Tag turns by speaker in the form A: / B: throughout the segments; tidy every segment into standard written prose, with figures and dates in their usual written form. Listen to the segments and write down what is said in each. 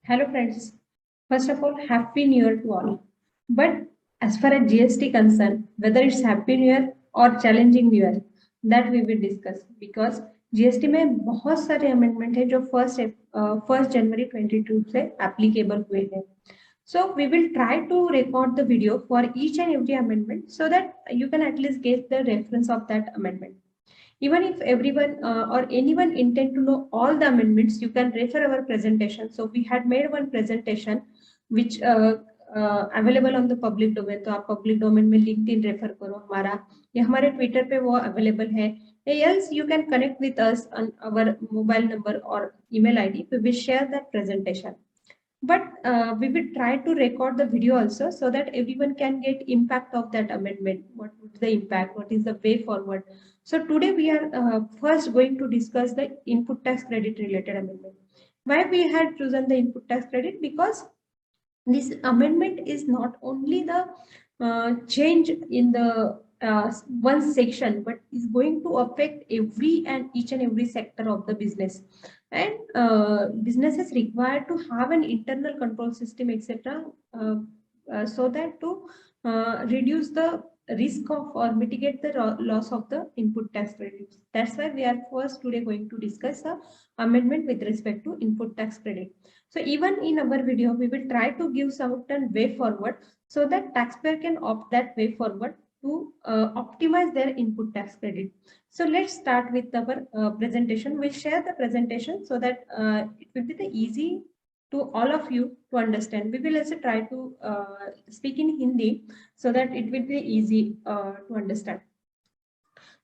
A: Hello friends. First of all, Happy New Year to all. But as far as GST concerned, whether it's Happy New Year or challenging New Year, that we will discuss because GST में बहुत सारे amendment है जो first जनवरी 22 से applicable हुए हैं. So we will try to record the video for each and every amendment so that you can at least get the reference of that amendment. Even if everyone or anyone intend to know all the amendments, you can refer our presentation. So we had made one presentation which available on the public domain. तो आप public domain में LinkedIn refer करो हमारा या हमारे Twitter पे वो available है. Else you can connect with us on our mobile number or email ID. We will share that presentation. But we will try to record the video also so that everyone can get impact of that amendment. What is the impact? What is the way forward? So today we are first going to discuss the input tax credit related amendment. Why we had chosen the input tax credit? Because this amendment is not only the change in the one section, but is going to affect each and every sector of the business. And business is required to have an internal control system, etc., so that to reduce the risk of or mitigate the loss of the input tax credits. That's why we are first today going to discuss the amendment with respect to input tax credit. So even in our video, we will try to give certain way forward so that taxpayer can opt that way forward to optimize their input tax credit. So let's start with our presentation. We'll share the presentation so that it will be the easy to all of you to understand. We will also try to speak in Hindi so that it will be easy to understand.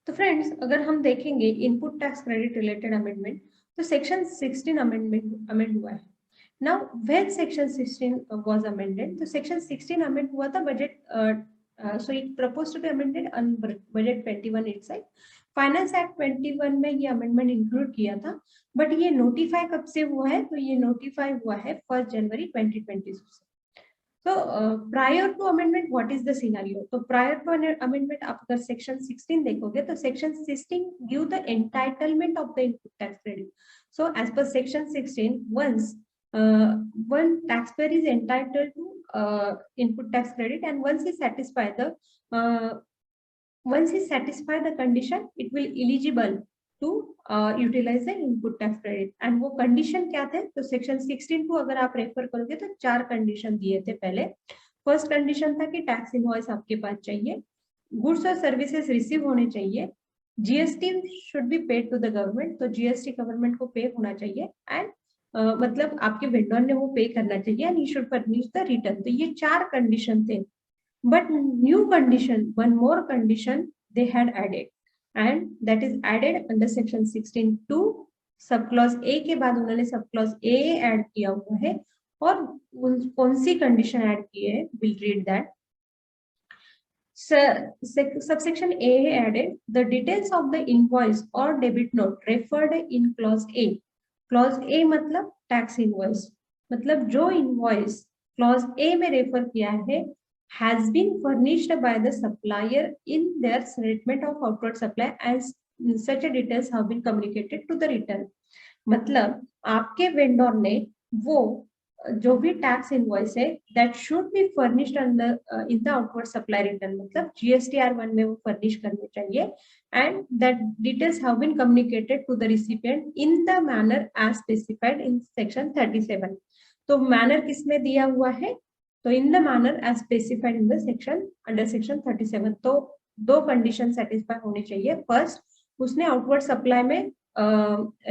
A: तो friends, अगर हम देखेंगे input tax credit related amendment, तो section 16 amend हुआ है. Now, when Section 16 was amended, so Section 16 amended हुआ था budget. So it proposed to be amended on budget 21 itself. Finance Act 21 में ये amendment include किया था, but ये notify कब से हुआ है? तो ये notify हुआ है 1 जनवरी 2022 से. So prior to amendment, what is the scenario? So prior to amendment, आप अगर Section 16 देखोगे, तो Section 16 give the entitlement of the input tax credit. So as per Section 16, once one taxpayer is entitled to input tax credit, and once he satisfy the condition, it will eligible to utilize the input tax credit. And वो condition क्या थे? तो Section 16 को अगर आप refer करोगे तो 4 condition दिए थे पहले. फर्स्ट कंडीशन था कि टैक्स इनवॉइस आपके पास चाहिए, गुड्स और सर्विसेज रिसीव होने चाहिए, GST should be paid to the government, तो जीएसटी गवर्नमेंट को पे होना चाहिए, एंड मतलब आपके वेंडर ने वो पे करना चाहिए, and he should furnish the return. तो ये 4 कंडीशन थे. But new condition, one more condition they had added, and that is added under section 16(2). Sub clause A के बाद उन्होंने सब क्लॉज ए ऐड किया हुआ है, और कौन सी कंडीशन ऐड की है, will read that. Subsection A added the details of the invoice or debit note referred in clause A. Clause A मतलब टैक्स इनवॉइस, मतलब जो इनवॉइस क्लॉज ए में रेफर किया है has been furnished by the supplier in their statement of outward supply as such details have been communicated to the return. मतलब आपके vendor ने वो जो भी टैक्स इनवॉइस है that should be furnished in the outward supply return, मतलब GSTR 1 में वो फर्निश करने चाहिए, and that details have been communicated to the recipient in the manner as specified in section 37. तो मैनर किसमें दिया हुआ है? तो in the manner as specified in the section under section 37. तो 2 कंडीशन सेटिस्फाई होनी चाहिए. फर्स्ट, उसने आउटवर्ड सप्लाई में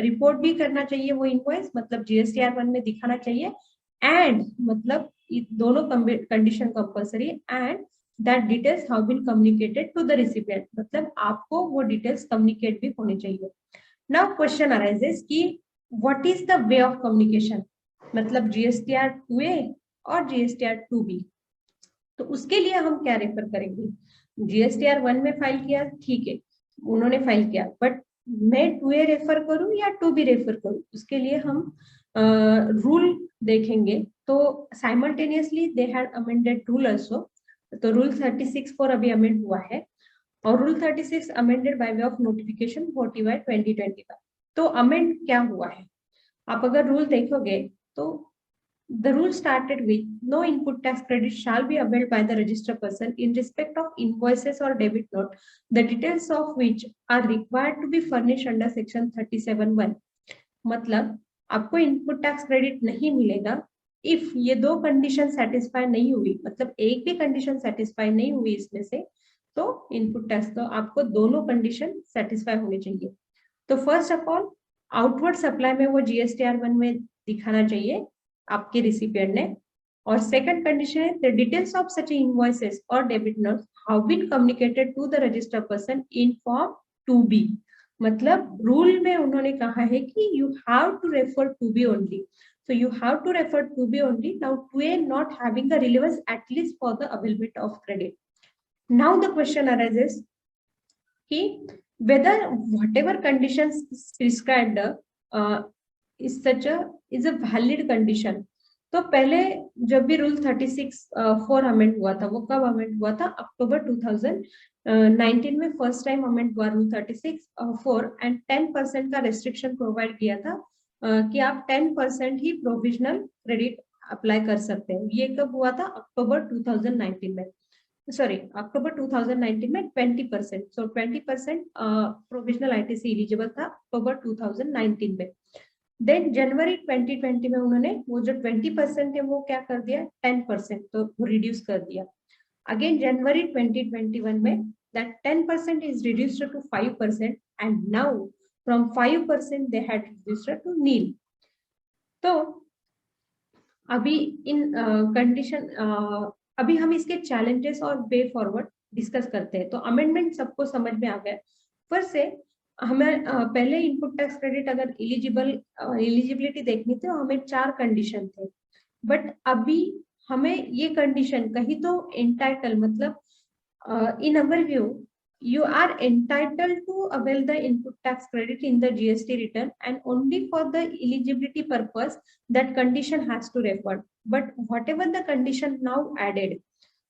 A: रिपोर्ट भी करना चाहिए वो इनवॉइस, मतलब GSTR 1 में दिखाना चाहिए, एंड मतलब दोनों condition compulsory, and that details have been communicated to the recipient, मतलब आपको वो डिटेल्स कम्युनिकेट भी होने चाहिए. Now question arises कि what is the way of communication, मतलब GSTR 2A और GSTR 2B. तो उसके लिए हम क्या रेफर करेंगे? GSTR 1 में फाइल किया, ठीक है, उन्होंने फाइल किया, बट मैं 2A रेफर करूं या 2B रेफर करूं, उसके लिए हम रूल देखेंगे. तो simultaneously they had amended rule also. तो रूल 36 फॉर अभी अमेंड हुआ है, और rule 36 amended by way of notification 40/2025. तो अमेंड क्या हुआ है? आप अगर रूल देखोगे तो The rule started with no input tax credit shall be availed by the registered person in respect of invoices or debit note, the details of which are required to be furnished under section 37(1). मतलब आपको input tax credit नहीं मिलेगा if ये दो condition satisfy नहीं हुई, मतलब एक भी कंडीशन सेटिस्फाई नहीं हुई इसमें से, तो इनपुट टैक्स तो आपको दोनों कंडीशन सेटिस्फाई होनी चाहिए। तो first of all outward supply में वो GSTR1 में दिखाना चाहिए आपके रिसिपिएंट ने, और सेकंड कंडीशन है the details of such invoices और debit notes have been communicated to the registered person in form 2B। मतलब रूल में उन्होंने कहा है कि you have to refer 2B only, so you have to refer 2B only. Now 2A not having the relevance at least for the availability of credit. Now the question arises कि whether whatever conditions prescribed is a valid condition। तो पहले जब भी rule 36(4) amend हुआ था, वो कब amend हुआ था? अक्टूबर 2019 में फर्स्ट टाइम अमेंड हुआ रूल 36(4) एंड 10% का रेस्ट्रिक्शन प्रोवाइड किया था कि आप 10% ही प्रोविजनल क्रेडिट अप्लाई कर सकते हैं। ये कब हुआ था? अक्टूबर 2019 में, सॉरी अक्टूबर 2019 में 20%, सो 20% प्रोविजनल ITC एलिजिबल था अक्टूबर 2019 में। देन जनवरी 2020 में उन्होंने वो जो 20% है वो क्या कर दिया? 10%, तो वो रिड्यूस कर दिया। अगेन जनवरी 2021 में that 10% is reduced to 5% and now from 5% they had reduced to nil। तो अभी इन कंडीशन अभी हम इसके चैलेंजेस और वे फॉरवर्ड डिस्कस करते हैं। तो अमेंडमेंट सबको समझ में आ गया। फिर से हमें पहले इनपुट टैक्स क्रेडिट अगर एलिजिबिलिटी देखनी थी, हमें 4 कंडीशन थे, बट अभी हमें ये कंडीशन कहीं तो एंटाइटल, मतलब इन अवर view you are entitled to avail the input tax credit in the GST return and only for the eligibility purpose that condition has to refer, but whatever the condition now added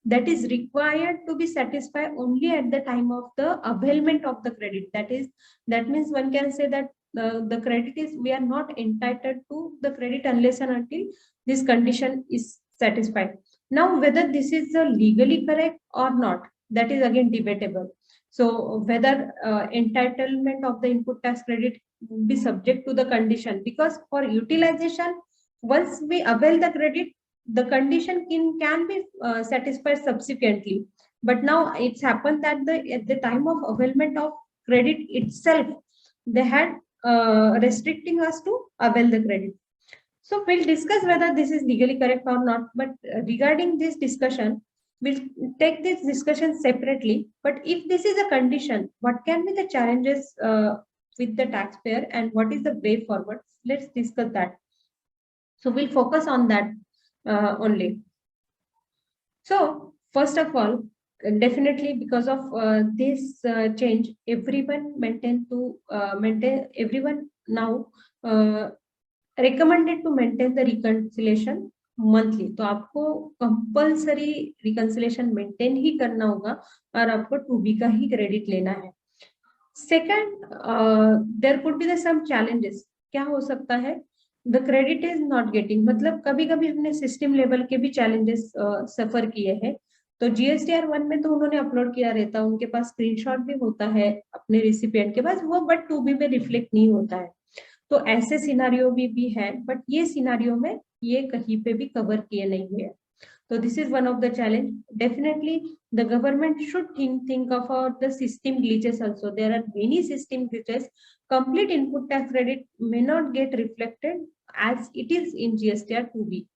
A: that is required to be satisfied only at the time of the availment of the credit, that means one can say that the credit is, we are not entitled to the credit unless and until this condition is satisfied. Now whether this is legally correct or not, that is again debatable. So whether entitlement of the input tax credit will be subject to the condition, because for utilization once we avail the credit the condition can be satisfied subsequently, but now it's happened that at the time of availment of credit itself they had restricting us to avail the credit. So we'll discuss whether this is legally correct or not, but regarding this discussion we'll take this discussion separately. But if this is a condition, what can be the challenges with the taxpayer and what is the way forward? Let's discuss that. So we'll focus on that only. So first of all, definitely because of this change, everyone now recommended to maintain the reconciliation monthly. तो आपको compulsory reconciliation maintain ही करना होगा और आपको 2B का ही credit लेना है। Second, there could be the some challenges. क्या हो सकता है? The credit is not getting, मतलब कभी कभी हमने सिस्टम लेवल के भी चैलेंजेस सफर किए हैं। तो GSTR1 में तो उन्होंने अपलोड किया रहता है, उनके पास स्क्रीनशॉट भी होता है अपने रिसिपिएंट के पास वो, बट 2B में रिफ्लेक्ट नहीं होता है। तो ऐसे सिनारियो भी है, बट ये सिनारियो में ये कहीं पे भी कवर किए नहीं है। तो this is one of the challenge. Definitely the government should think of the system glitches also. There are many system glitches. Complete input tax credit may not get reflected as it is in GSTR2B,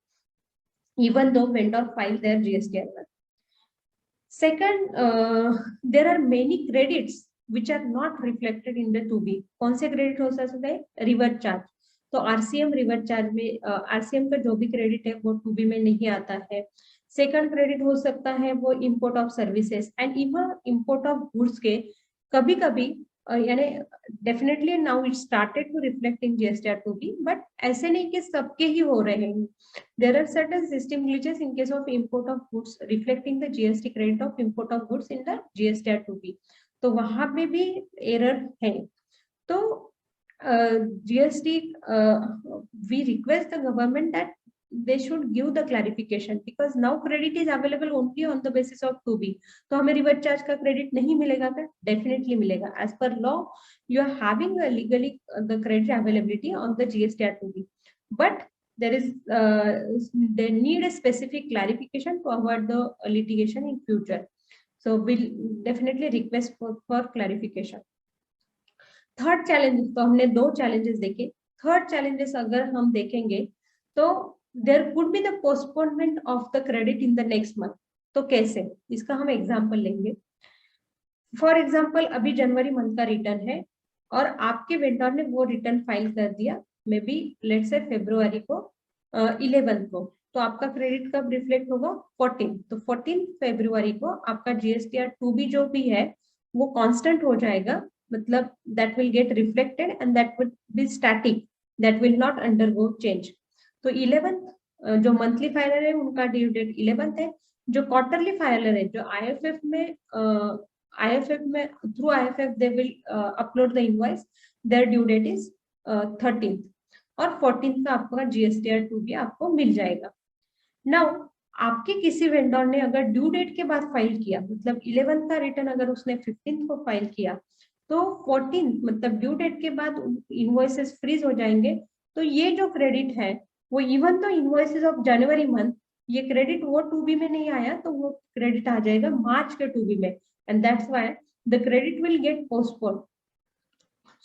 A: even though vendor filed their GSTR1. Second, there are many credits which are not reflected in the 2B. कौन से credit हो सकते हैं? Reverse charge. तो RCM reverse charge में RCM का जो भी क्रेडिट है वो 2B में नहीं आता है। सेकंड क्रेडिट हो सकता है वो import of services and even import of goods के कभी कभी यानी definitely now it started to reflect in GSTR2B, but ऐसे नहीं कि सबके ही हो रहे हैं। There are certain system glitches in case of import of goods reflecting the GST credit of import of goods in the GSTR2B, तो वहां पे भी एरर है। तो GST, we request the government that they should give the clarification, because now credit is available only on the basis of 2B. तो हमें reverse charge का credit नहीं मिलेगा क्या? डेफिनेटली मिलेगा. As per law you are having legally the credit availability on the GSTR 2B, but there is they need a specific clarification to avoid the litigation in future. So we'll definitely request for clarification. Third challenge, तो हमने दो challenges देखे. Third challenges अगर हम देखेंगे तो there could be the postponement of the credit in the next month. तो कैसे, इसका हम एग्जांपल लेंगे. फॉर एग्जांपल अभी जनवरी मंथ का रिटर्न है और आपके वेंडर ने वो रिटर्न फाइल कर दिया मे बी लेट्स से फरवरी को 11 को, तो आपका क्रेडिट कब रिफ्लेक्ट होगा? 14. तो 14 फरवरी को आपका GSTR 2B जो भी है वो कांस्टेंट हो जाएगा, मतलब that will get reflected and that would be static, that will not undergo change. तो 11th जो मंथली फाइलर है उनका ड्यू डेट 11th है. जो क्वार्टरली फाइलर है, जो IFF में through IFF they will upload the invoice, their due date is 13th और 14th का आपका GSTR 2B आपको मिल जाएगा. नाउ आपके किसी वेंडर ने अगर ड्यू डेट के बाद फाइल किया, मतलब 11th का रिटर्न अगर उसने 15th को फाइल किया, तो 14 मतलब ड्यू डेट के बाद इनवॉइसेस फ्रीज हो जाएंगे. तो ये जो क्रेडिट है वो इवन तो इनवॉइसेस ऑफ जनवरी मंथ, ये क्रेडिट वो 2B में नहीं आया तो वो क्रेडिट आ जाएगा मार्च के 2B में, and that's why the credit will get postpone.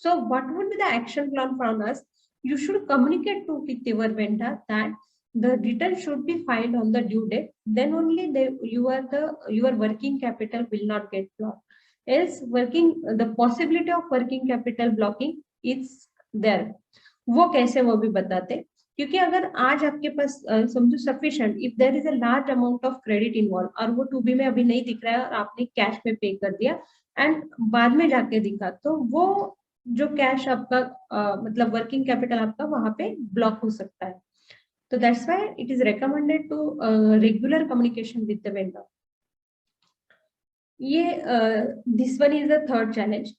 A: So what would be the action plan from us? You should communicate to with your vendor that the return should be filed on the due date. Then only your working capital will not get blocked. Else the possibility of working capital blocking is there. वो कैसे, वो भी बताते. क्योंकि अगर आज आपके पास समझो sufficient, if there is a large amount of credit involve और वो 2B में अभी नहीं दिख रहा है और आपने कैश में पे कर दिया एंड बाद में जाके दिखा, तो वो जो कैश आपका मतलब वर्किंग कैपिटल आपका वहां पे ब्लॉक हो सकता है. तो that's why it is recommended to regular communication with the vendor. ये this one is the third challenge.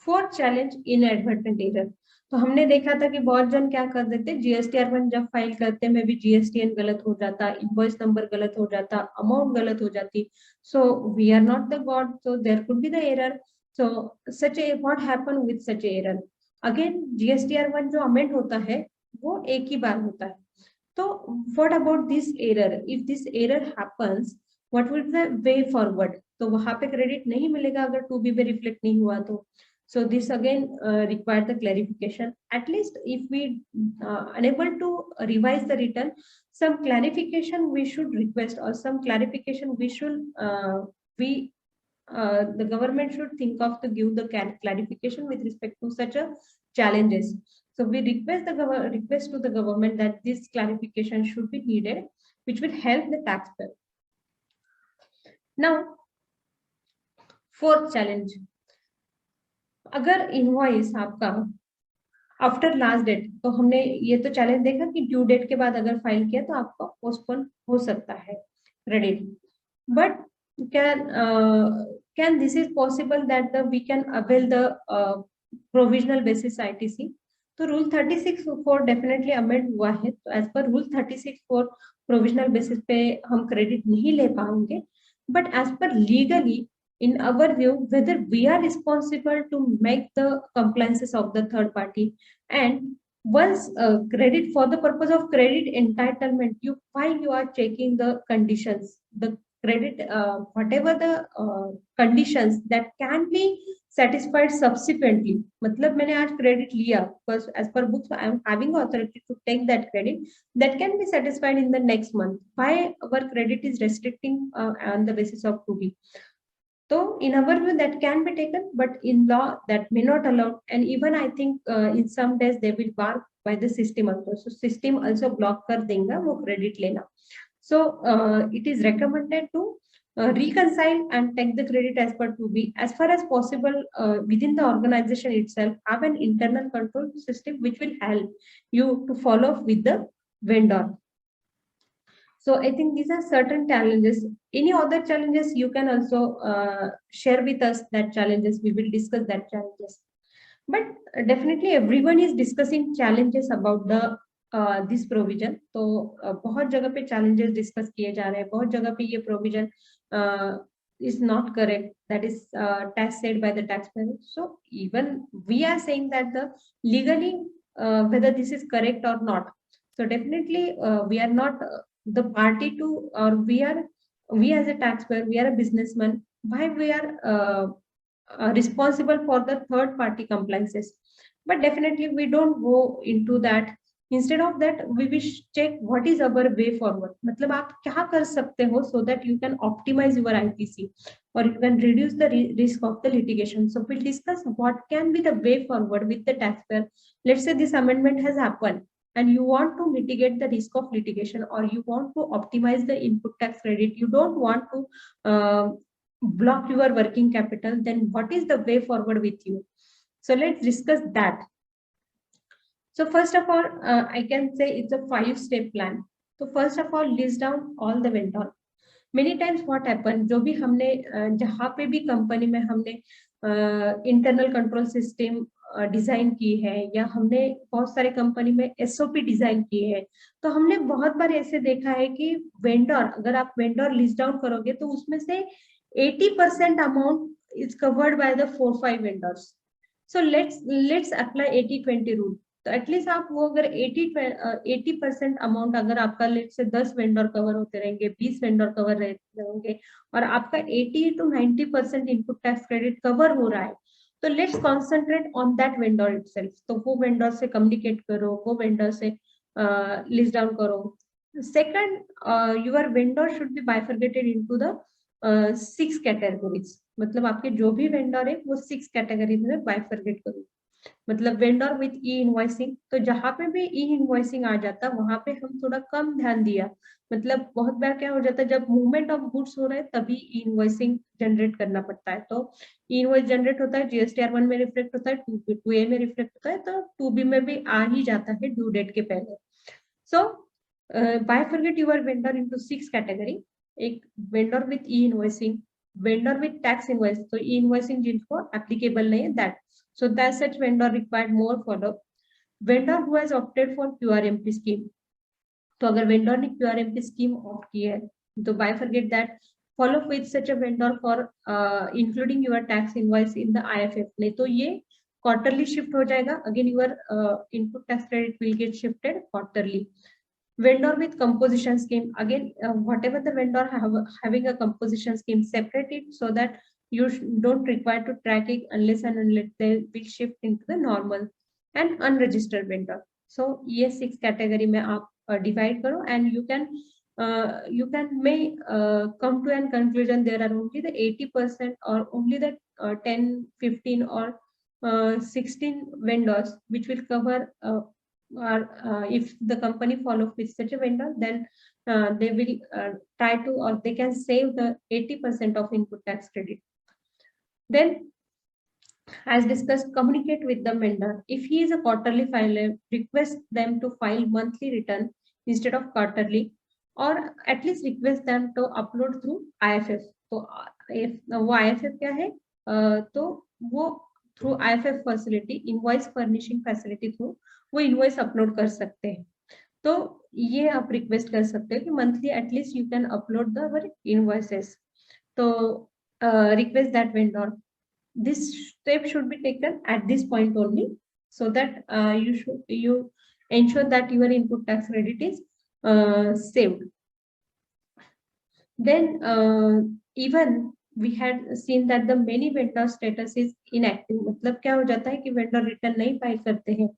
A: Fourth challenge, inadvertent error. तो हमने देखा था कि बहुत जन क्या कर देते, GSTR 1 जब फाइल करते में भी GSTN गलत हो जाता, इनवॉइस नंबर गलत हो जाता, अमाउंट गलत हो जाती. So we are not the god, so there could be the error. So such a what happened with such a error? Again GSTR 1 जो अमेंड होता है वो एक ही बार होता है. तो what about this error? If this error happens, what would the way forward? तो वहां पे क्रेडिट नहीं मिलेगा अगर 2B पे रिफ्लेक्ट नहीं हुआ तो. So this again require the clarification. At least if we unable to revise the return, some clarification we should request, or some clarification we should the government should think of to give the clarification with respect to such a challenges. So we request to the government that this clarification should be needed, which will help the taxpayer. Now, fourth challenge, अगर invoice आपका after last date, तो हमने ये तो challenge देखा कि due date के बाद अगर फाइल किया तो आपका पोस्टपोन हो सकता है credit. But can this is possible that we can avail the provisional basis ITC? तो रूल 36(4) डेफिनेटली अमेंड हुआ है. तो as per rule 36(4) provisional basis पे हम क्रेडिट नहीं ले पाएंगे. But as per legally in our view, whether we are responsible to make the compliances of the third party, and once credit for the purpose of credit entitlement, while you are checking the conditions, the credit whatever the conditions that can be satisfied subsequently. मतलब मैंने आज credit लिया, but as per books I am having authority to take that credit that can be satisfied in the next month. Why our credit is restricting on the basis of 2B? So in our view that can be taken, but in law that may not allow, and even I think in some days they will bar by the system also. So system also block कर देगा वो credit लेना. So it is recommended to reconcile and take the credit as per 2B. As far as possible within the organization itself, have an internal control system which will help you to follow up with the vendor. So I think these are certain challenges. Any other challenges you can also share with us that challenges. We will discuss that challenges. But definitely everyone is discussing challenges about the this provision. तो बहुत जगह पे challenges discuss किए जा रहे हैं, बहुत जगह पे ये provision is not correct, that is tax said by the taxpayer. So even we are saying that the legally whether this is correct or not. So definitely we are not the party to, or we as a taxpayer, we are a businessman. Why we are responsible for the third party compliances? But definitely we don't go into that. Instead of that, we will check what is our way forward. मतलब आप क्या कर सकते हो so that you can optimize your ITC or you can reduce the risk of the litigation. So we'll discuss what can be the way forward with the taxpayer. Let's say this amendment has happened and you want to mitigate the risk of litigation, or you want to optimize the input tax credit, you don't want to block your working capital, then what is the way forward with you? So let's discuss that. So first of all, I can say it's a 5-step plan. So first of all, list down all the vendor. Many times what happen, जो भी हमने जहाँ पे भी company में हमने internal control system design की है, या हमने बहुत सारे कंपनी में एसओपी डिजाइन किए हैं, तो हमने बहुत बार ऐसे देखा है कि वेंडर, अगर आप वेंडर लिस्ट डाउन करोगे तो उसमें से 80% amount is covered by the 4-5 vendors. So let's apply 80-20 rule. तो एटलीस्ट आप वो अगर 80% अमाउंट, अगर आपका लेट से 10 वेंडर कवर होते रहेंगे, 20 वेंडर कवर रहते होंगे, और आपका 80 to 90% input tax credit cover हो रहा है, तो let's concentrate on that vendor itself. तो वो वेंडर से कम्युनिकेट करो, वो वेंडर से लिस्ट डाउन करो. Second, your vendor should be bifurcated into the 6 categories. मतलब आपके जो भी वेंडर है वो 6 कैटेगरीज में बाइफरगेट करो. मतलब वेंडर विथ ई इनवॉइसिंग, तो जहां पे भी ई इनवॉइसिंग आ जाता वहां पे हम थोड़ा कम ध्यान दिया. मतलब बहुत बार क्या हो जाता है, जब मूवमेंट ऑफ गुड्स हो रहा है तभी ई इनवॉइसिंग जनरेट करना पड़ता है. तो ई इनवॉइस जनरेट होता है, जीएसटीआर 1 में रिफ्लेक्ट होता है, 2A में रिफ्लेक्ट होता है, तो 2B में भी आ ही जाता है ड्यू डेट के पहले. So bifurcate your vendor into 6 category. एक vendor with e invoicing, vendor with tax invoice, तो ई इनवॉइसिंग जिनको एप्लीकेबल नहीं है that. So that such vendor required more follow-up. Vendor who has opted for QRMP scheme. तो अगर vendor ने QRMP scheme opt की है तो bifurcate that. Follow up with such a vendor for including your tax invoice in the IFF. नहीं तो ये quarterly shift हो जाएगा. Again your input tax credit will get shifted quarterly. Vendor with composition scheme, again whatever the vendor having a composition scheme, separate it so that you don't require to track it unless and unless they will shift into the normal and unregistered vendor. So ये 6 category में आप divide करो, and you can may come to an conclusion there are only the 80% or only the 10, 15 or 16 vendors which will cover or if the company follow with such a vendor, then they will try to, or they can save the 80% of input tax credit. Then as discussed, communicate with the vendor. If he is a quarterly filer, request them to file monthly return instead of quarterly, or at least request them to upload through IFF. तो if वो IFF क्या है, तो वो through IFF facility, invoice furnishing facility through वो invoice upload कर सकते हैं. तो ये आप रिक्वेस्ट कर सकते हो कि monthly at least you can upload the invoices. तो request that vendor. This step should be taken at this point only, so that you ensure that your input tax credit is saved. Then even we had seen that the many vendor status is inactive. मतलब क्या हो जाता है कि vendor return नहीं file करते हैं,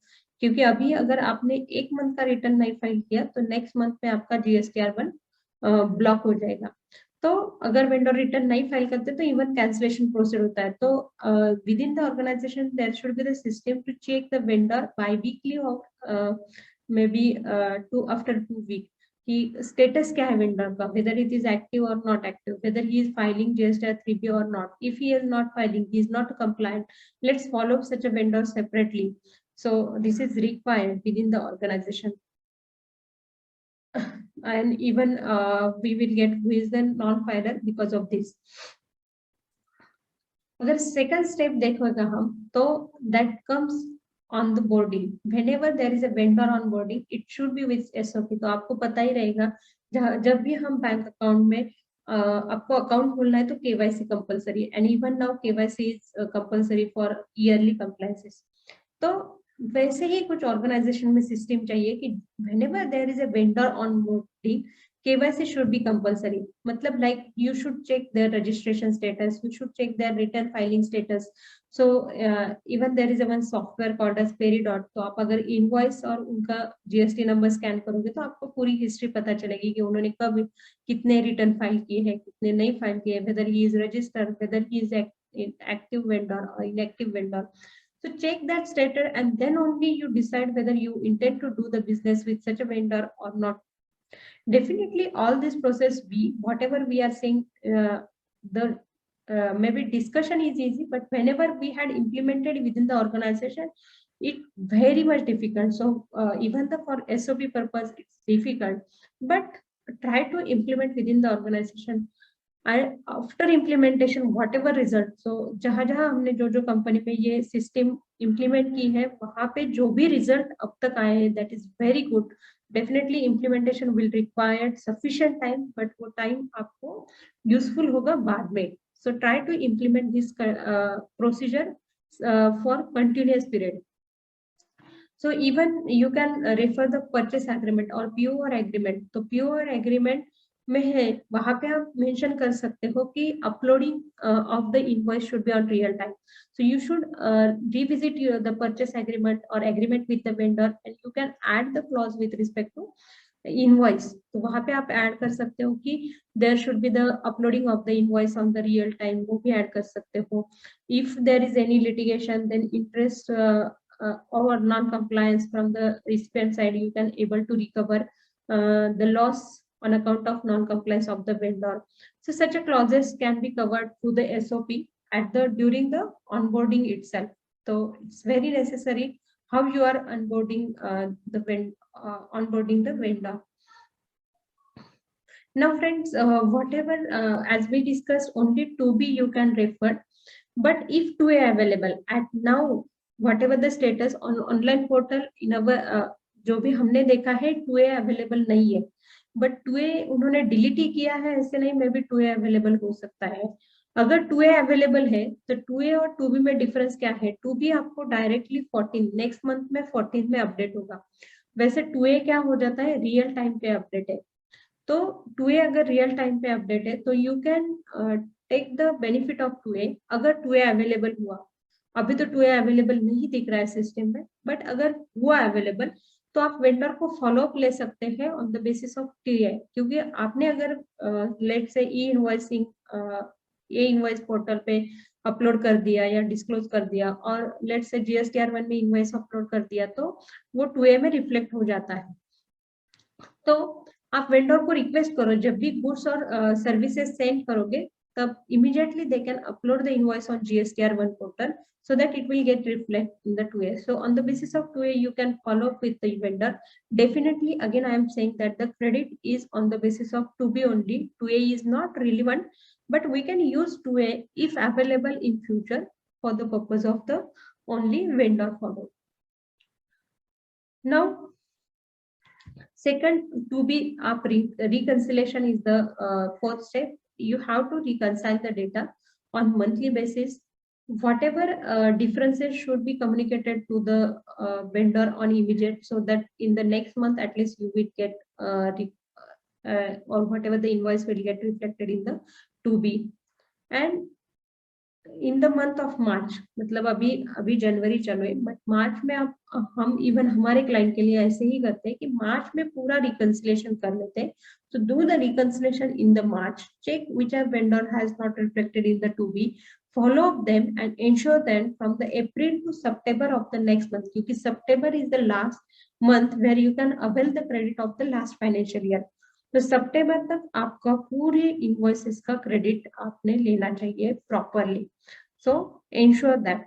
A: क्योंकि अभी अगर आपने 1 मंथ का रिटर्न नहीं फाइल किया तो नेक्स्ट मंथ में आपका GSTR1 ब्लॉक हो जाएगा. तो अगर वेंडर रिटर्न नहीं फाइल करते तो इवन कैंसिलेशन प्रोसीड होता है. तो with in the organisation there should be the system to check the vendor biweekly और मे बी आफ्टर 2 वीक कि स्टेटस क्या है वेंडर का, whether it is active or not active, whether he is filing GSTR 3B or not. If he is not filing, he is not compliant, let's follow such a vendor separately. So this is required within the organization. And even we will get who is the non-filer because of this. अगर second step देखोगे हम तो that comes on the boarding. Whenever there is a vendor on boarding, it should be with SOP. तो आपको पता ही रहेगा जब भी हम बैंक अकाउंट में आपको अकाउंट खोलना है तो KYC compulsory, and even now KYC is compulsory for yearly compliances. तो वैसे ही कुछ ऑर्गेनाइजेशन में सिस्टम चाहिए कि whenever there is a vendor on boarding, KYC should be compulsory. मतलब like you should check their registration status, you should check their return filing status. So even there is a one software called as Peridot. तो आप अगर invoice और उनका GST number scan करोगे तो आपको पूरी हिस्ट्री पता चलेगी कि उन्होंने कब कितने रिटर्न फाइल किए हैं, कितने नहीं फाइल किए, whether he is registered, whether he is active vendor or inactive vendor. So check that status and then only you decide whether you intend to do the business with such a vendor or not. Definitely all this process, whatever we are saying, maybe discussion is easy, but whenever we had implemented within the organization, it very much difficult. So even for SOP purpose it's difficult, but try to implement within the organization. And after implementation whatever result, so जहां जहां हमने जो company में ये system implement की है वहां पे जो भी रिजल्ट अब तक आए हैं that is very good. Definitely implementation will require sufficient time, but वो टाइम आपको यूजफुल होगा बाद में. So try to implement this procedure for continuous period. So even you can refer the purchase agreement or POR agreement. तो POR agreement में है वहां पे आप मेंशन कर सकते हो कि uploading of the invoice should be on real time. So you should revisit the purchase agreement और agreement with the vendor and you can add the clause with respect to invoice. तो वहां पे आप add कर सकते हो कि there should be the uploading of the invoice on the real time, वो भी ऐड कर सकते हो. If there is any litigation then interest or non-compliance from the recipient side, you can able to recover the loss on account of non-compliance of the vendor. So such a clauses can be covered through the SOP during the onboarding itself. So it's very necessary how you are onboarding the vendor. Now friends, whatever as we discussed, only 2B you can refer, but if 2A available at now, whatever the status on online portal in our जो भी हमने देखा है 2A available नहीं है, but 2A उन्होंने delete ही किया है, ऐसे नहीं, मे बी 2A अवेलेबल हो सकता है. अगर 2A अवेलेबल है तो 2A और 2B में डिफरेंस क्या है? 2B आपको डायरेक्टली 14 नेक्स्ट मंथ में 14 में अपडेट होगा. वैसे 2A क्या हो जाता है, रियल टाइम पे अपडेट है. तो 2A अगर रियल टाइम पे अपडेट है तो you can take the benefit of 2A. अगर 2A अवेलेबल हुआ, अभी तो 2A अवेलेबल नहीं दिख रहा है सिस्टम में, बट अगर हुआ अवेलेबल तो आप वेंडर को फॉलो अप ले सकते हैं on the basis of 2A. क्योंकि आपने अगर लेट से ई इनवॉइस पोर्टल पे अपलोड कर दिया या डिस्क्लोज कर दिया और लेट से GSTR1 में इनवॉइस अपलोड कर दिया तो वो 2A में रिफ्लेक्ट हो जाता है. तो आप वेंडर को रिक्वेस्ट करो, जब भी गुड्स और सर्विसेज सेंड करोगे तब immediately they can upload the invoice on GSTR1 portal so that it will get reflected in the 2A. So on the basis of 2A you can follow up with the vendor. Definitely again I am saying that the credit is on the basis of 2B only. 2A is not relevant, but we can use 2A if available in future for the purpose of the only vendor follow. Now second, 2B reconciliation is the fourth step. You have to reconcile the data on monthly basis. Whatever differences should be communicated to the vendor on immediate, so that in the next month at least you will get or whatever the invoice will get reflected in the 2B. And in the month of March, मतलब अभी जनवरी चलो है, but मार्च में हम even हमारे client के लिए ऐसे ही करते हैं कि मार्च में पूरा रिकंसिलेशन कर लेते हैं. तो do the reconciliation in the March, check which are vendor has not reflected in the 2B, follow up them and ensure them from the April to September of the next month, क्योंकि September is the last month where you can avail the credit of the last financial year. तो सितंबर तक आपका पूरे invoices का credit आपने लेना चाहिए properly. So ensure that.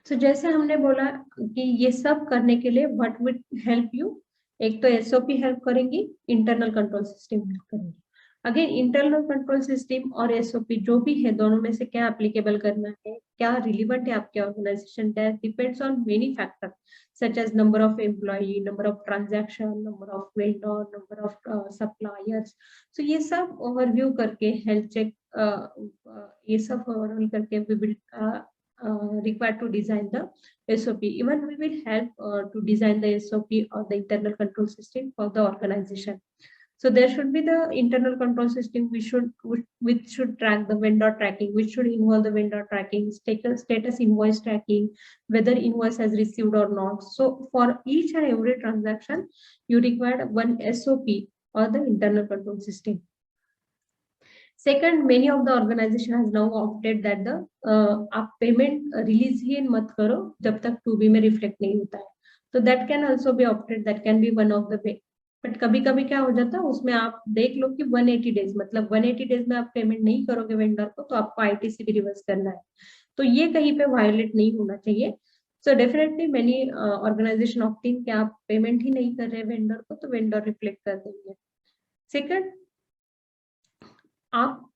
A: So जैसे हमने बोला कि ये सब करने के लिए व्हाट विल हेल्प यू, एक तो SOP हेल्प करेंगी, इंटरनल कंट्रोल सिस्टम हेल्प करेंगी. अगेन इंटरनल कंट्रोल सिस्टम और एसओपी जो भी है दोनों में से क्या एप्लीकेबल करना है, क्या रिलीवेंट है आपके organisation, that depends on many factor such as number of employee, number of transaction, number of vendor, number of suppliers. So ये सब ओवरव्यू करके हेल्थ चेक, ये सब ओवरऑल करके we will required to design the SOP. Even we will help to design the SOP or the internal control system for the organization. So there should be the internal control system which should track the vendor tracking, which should involve the vendor tracking, status invoice tracking, whether invoice has received or not. So for each and every transaction, you require one SOP or the internal control system. Second, many of the organization has now opted that the आप payment release ही मत करो जब तक 2B में reflect नहीं होता है, तो that can also be opted, that can be one of the way. But कभी कभी क्या हो जाता है उसमें आप देख लो कि 180 डेज, मतलब 180 डेज में आप पेमेंट नहीं करोगे वेंडर को तो आपको आईटीसी भी रिवर्स करना है, तो ये कहीं पे वायलेट नहीं होना चाहिए। So definitely many organisation opting कि आप पेमेंट ही नहीं कर रहे वेंडर को तो वेंडर रिफ्लेक्ट कर देंगे। सेकंड, आप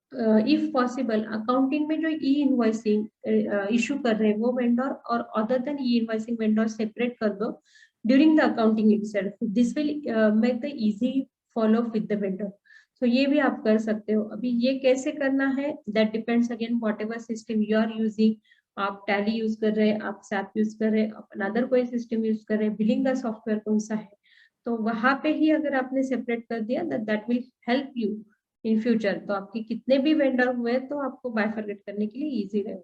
A: इफ पॉसिबल अकाउंटिंग में जो ई इनवॉइसिंग इशू कर रहे हैं वो वेंडर और अदर देन ई इनवॉइसिंग वेंडर सेपरेट कर दो during the accounting itself, this will make the easy follow with the vendor. तो ये भी आप कर सकते हो। अभी ये कैसे करना है that depends again whatever system you are using. आप टैली यूज कर रहे हैं, आप सैप यूज कर रहे हैं, आप अनदर कोई सिस्टम यूज कर रहे हैं, बिलिंग का सॉफ्टवेयर कौन सा है, तो वहां पे ही अगर आपने सेपरेट कर दिया that will help you in future. तो आपके कितने भी वेंडर हुए तो आपको बाइफरकेट करने के लिए इजी रहे।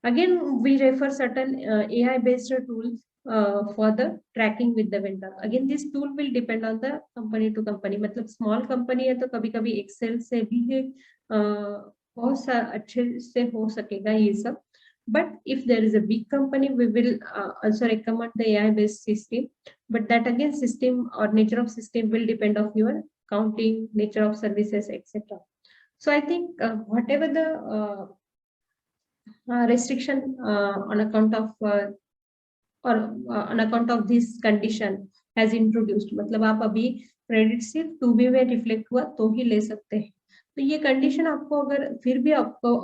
A: Again we refer certain AI based tools for the tracking with the vendor. Again this tool will depend on the company to company, मतलब स्मॉल कंपनी है तो कभी कभी एक्सेल से भी बहुत सा अच्छे से हो सकेगा ये सब, but if there is a big company we will also recommend the AI based system, but that again system or nature of system will depend of your accounting, nature of services, etc. So I think whatever the restriction on account of or on account of this condition has introduced, मतलब आप अभी credit सिर्फ 2B में reflect हुआ तो ही ले सकते हैं, तो ये कंडीशन आपको अगर फिर भी आपको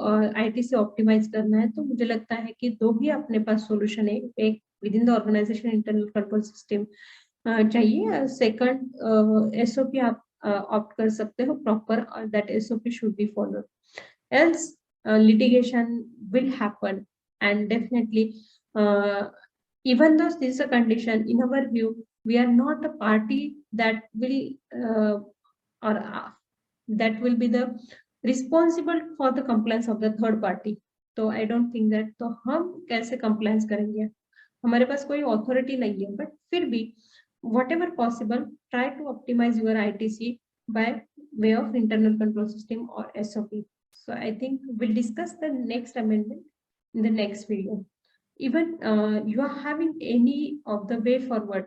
A: आईटी से ऑप्टिमाइज करना है तो मुझे लगता है कि दो ही अपने पास सॉल्यूशन है, एक with in the organisation internal control system चाहिए, सेकंड एसओपी आप ऑप्ट कर सकते हो प्रॉपर और that SOP should be followed, else litigation will happen. And definitely even though this is a condition, in our view we are not a party that will or that will be the responsible for the compliance of the third party. तो I don't think that, तो हम कैसे compliance करेंगे, हमारे पास कोई authority नहीं है, but फिर भी whatever possible try to optimize your ITC by way of internal control system or SOP. So I think we'll discuss the next amendment in the next video. Even you are having any of the way forward